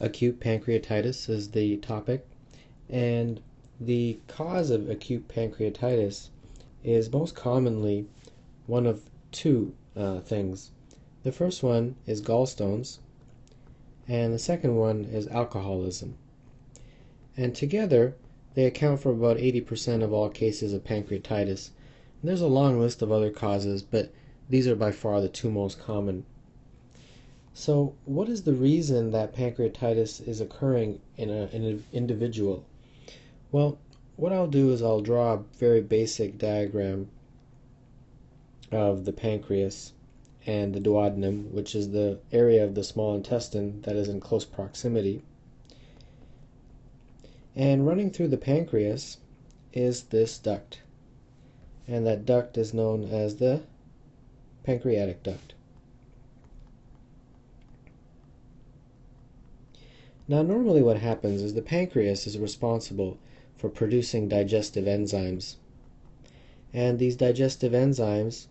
Acute pancreatitis is the topic, and the cause of acute pancreatitis is most commonly one of two things. The first one is gallstones, and the second one is alcoholism. And together, they account for about 80% of all cases of pancreatitis. And there's a long list of other causes, but these are by far the two most common. So, what is the reason that pancreatitis is occurring in an individual? Well, what I'll do is I'll draw a very basic diagram of the pancreas and the duodenum, which is the area of the small intestine that is in close proximity. And running through the pancreas is this duct, and that duct is known as the pancreatic duct. Now, normally what happens is the pancreas is responsible for producing digestive enzymes, and these digestive enzymes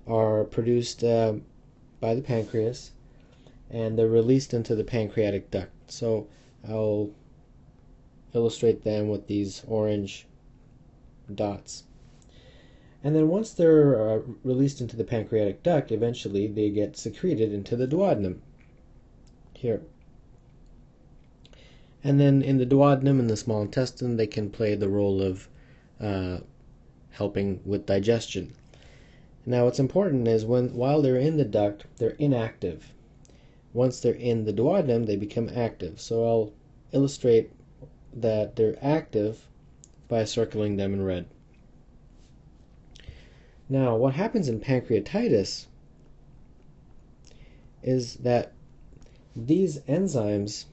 are produced by the pancreas, and they're released into the pancreatic duct. So I'll illustrate them with these orange dots. And then once they're released into the pancreatic duct, eventually they get secreted into the duodenum here. And then in the duodenum, in the small intestine, they can play the role of helping with digestion. Now, what's important is while they're in the duct, they're inactive. Once they're in the duodenum, they become active. So I'll illustrate that they're active by circling them in red. Now, what happens in pancreatitis is that these enzymes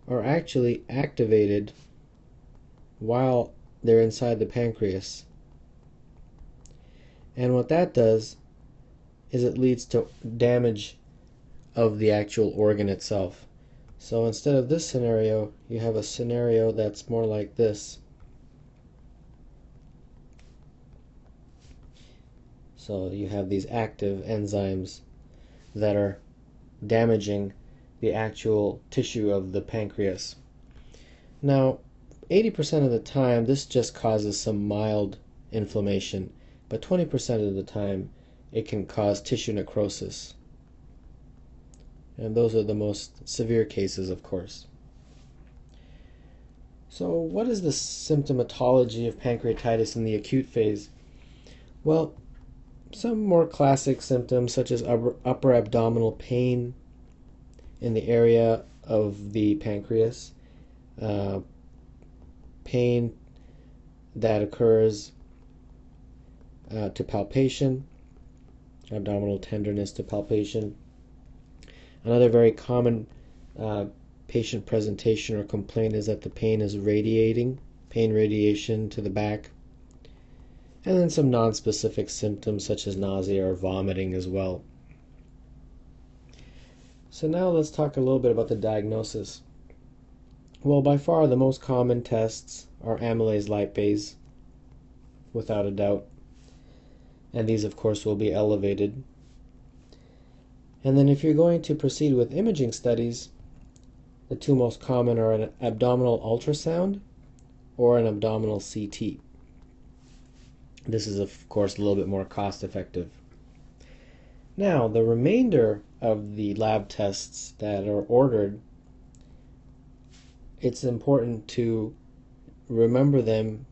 are actually activated while they're inside the pancreas. And what that does is it leads to damage of the actual organ itself. So instead of this scenario, you have a scenario that's more like this. So you have these active enzymes that are damaging the actual tissue of the pancreas. Now, 80% of the time, this just causes some mild inflammation, but 20% of the time, it can cause tissue necrosis. And those are the most severe cases, of course. So, what is the symptomatology of pancreatitis in the acute phase? Well, some more classic symptoms, such as upper abdominal pain in the area of the pancreas, pain that occurs to palpation, abdominal tenderness to palpation. Another very common patient presentation or complaint is that the pain is radiating, pain radiation to the back. And then some non-specific symptoms such as nausea or vomiting as well. So now let's talk a little bit about the diagnosis. Well, by far the most common tests are amylase lipase, without a doubt. And these, of course, will be elevated. And then if you're going to proceed with imaging studies, the two most common are an abdominal ultrasound or an abdominal CT. This is, of course, a little bit more cost-effective. Now, the remainder of the lab tests that are ordered, it's important to remember them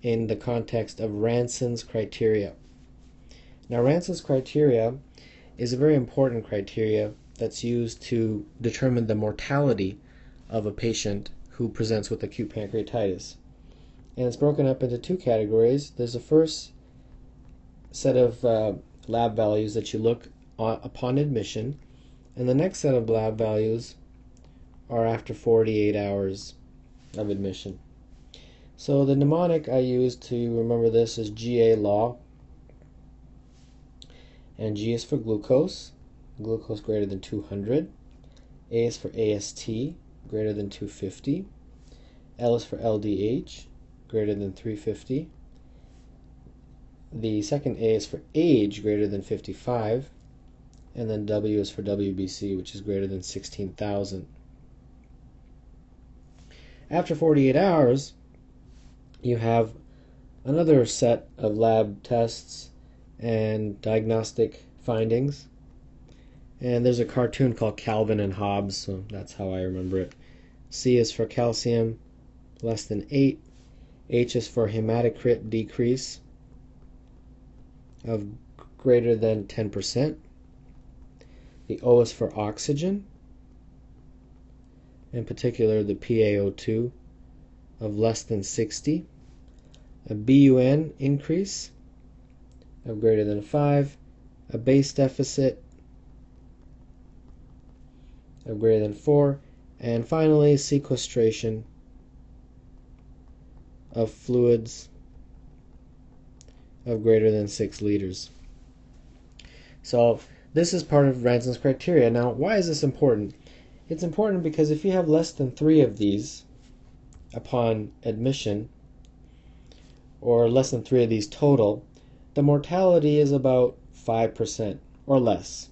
in the context of Ranson's criteria. Now, Ranson's criteria is a very important criteria that's used to determine the mortality of a patient who presents with acute pancreatitis. And it's broken up into two categories. There's a first set of lab values that you look upon admission, and the next set of lab values are after 48 hours of admission. So the mnemonic I use to remember this is GA law, and G is for glucose greater than 200, A is for AST, greater than 250, L is for LDH, greater than 350, the second A is for age, greater than 55, and then W is for WBC, which is greater than 16,000. After 48 hours, you have another set of lab tests and diagnostic findings. And there's a cartoon called Calvin and Hobbes, so that's how I remember it. C is for calcium less than 8. H is for hematocrit decrease of greater than 10%. The O is for oxygen, in particular the PaO2 of less than 60. A BUN increase of greater than 5. A base deficit of greater than 4. And finally, sequestration of fluids of greater than 6 liters. So this is part of Ranson's criteria. Now, why is this important? It's important because if you have less than 3 of these upon admission, or less than 3 of these total, the mortality is about 5% or less.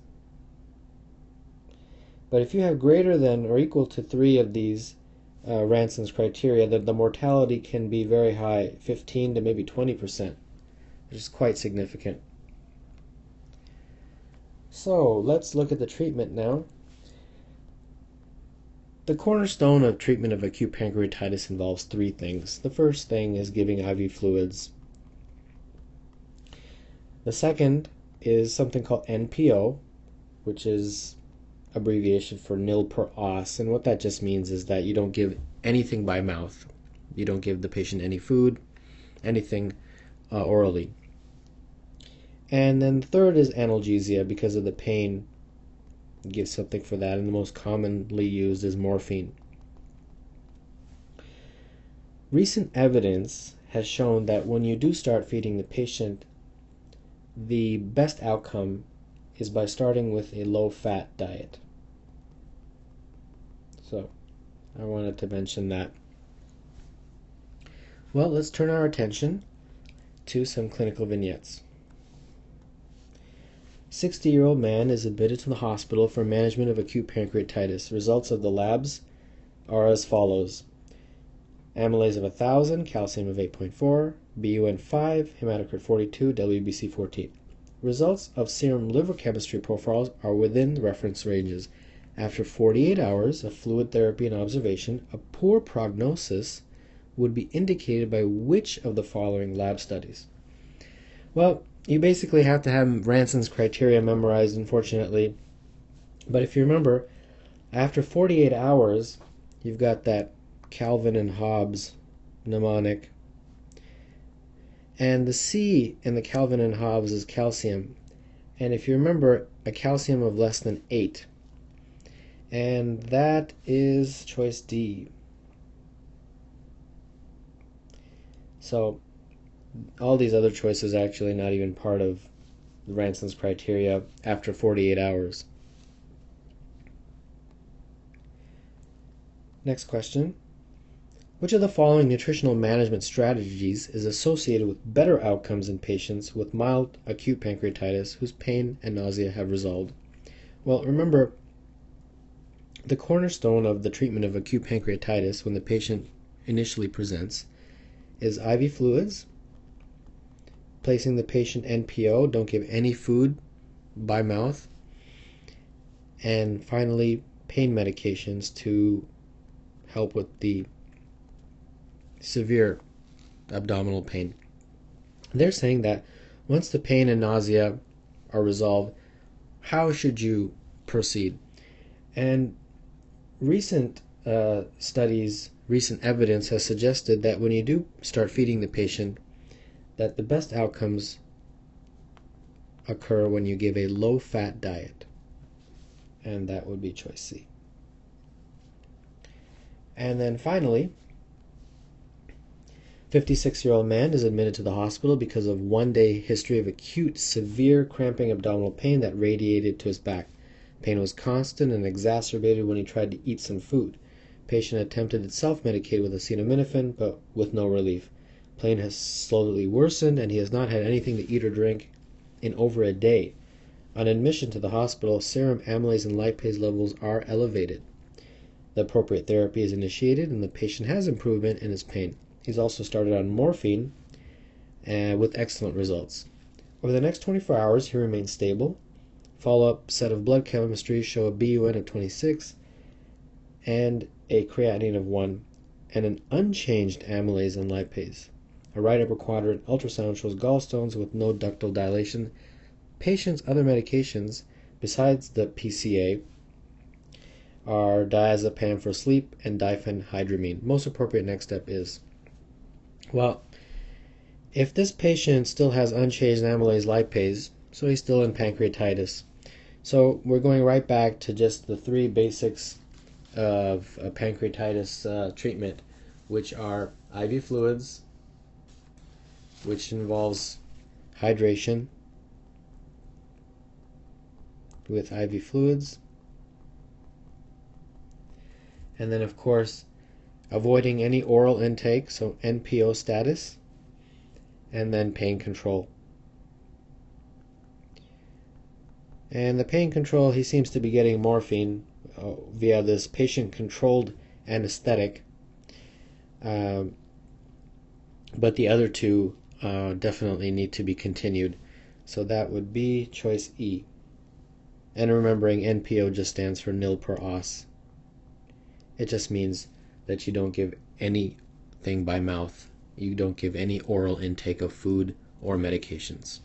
But if you have greater than or equal to 3 of these Ranson's criteria, the mortality can be very high, 15 to maybe 20%, which is quite significant. So let's look at the treatment now. The cornerstone of treatment of acute pancreatitis involves 3 things. The first thing is giving IV fluids. The second is something called NPO, which is abbreviation for nil per os, and what that just means is that you don't give anything by mouth. You don't give the patient any food, anything orally. And then the third is analgesia because of the pain. You give something for that, and the most commonly used is morphine. Recent evidence has shown that when you do start feeding the patient, the best outcome is by starting with a low-fat diet. So I wanted to mention that. Well, let's turn our attention to some clinical vignettes. 60-year-old man is admitted to the hospital for management of acute pancreatitis. Results of the labs are as follows. Amylase of 1,000, calcium of 8.4, BUN 5, hematocrit 42, WBC 14. Results of serum liver chemistry profiles are within the reference ranges. After 48 hours of fluid therapy and observation, a poor prognosis would be indicated by which of the following lab studies? Well, you basically have to have Ranson's criteria memorized, unfortunately. But if you remember, after 48 hours, you've got that Calvin and Hobbes mnemonic. And the C in the Calvin and Hobbes is calcium. And if you remember, a calcium of less than 8. And that is choice D. So all these other choices are actually not even part of Ranson's criteria after 48 hours. Next question. Which of the following nutritional management strategies is associated with better outcomes in patients with mild acute pancreatitis whose pain and nausea have resolved? Well, remember, the cornerstone of the treatment of acute pancreatitis when the patient initially presents is IV fluids, placing the patient NPO, don't give any food by mouth, and finally pain medications to help with the severe abdominal pain. They're saying that once the pain and nausea are resolved, how should you proceed? And recent studies, recent evidence has suggested that when you do start feeding the patient, that the best outcomes occur when you give a low-fat diet, and that would be choice C. And then finally, 56-year-old man is admitted to the hospital because of one-day history of acute severe cramping abdominal pain that radiated to his back. Pain was constant and exacerbated when he tried to eat some food. Patient attempted to self-medicate with acetaminophen, but with no relief. Pain has slowly worsened, and he has not had anything to eat or drink in over a day. On admission to the hospital, serum amylase and lipase levels are elevated. The appropriate therapy is initiated, and the patient has improvement in his pain. He's also started on morphine with excellent results. Over the next 24 hours, he remains stable. Follow-up set of blood chemistries show a BUN of 26 and a creatinine of 1 and an unchanged amylase and lipase. A right upper quadrant ultrasound shows gallstones with no ductal dilation. Patient's other medications, besides the PCA, are diazepam for sleep and diphenhydramine. Most appropriate next step is, well, if this patient still has unchanged amylase lipase, so he's still in pancreatitis. So we're going right back to just the three basics of pancreatitis treatment, which are IV fluids, which involves hydration with IV fluids, and then of course avoiding any oral intake, so NPO status, and then pain control. And the pain control, he seems to be getting morphine via this patient-controlled anesthetic, but the other two definitely need to be continued. So that would be choice E. And remembering NPO just stands for nil per os. It just means that you don't give anything by mouth. You don't give any oral intake of food or medications.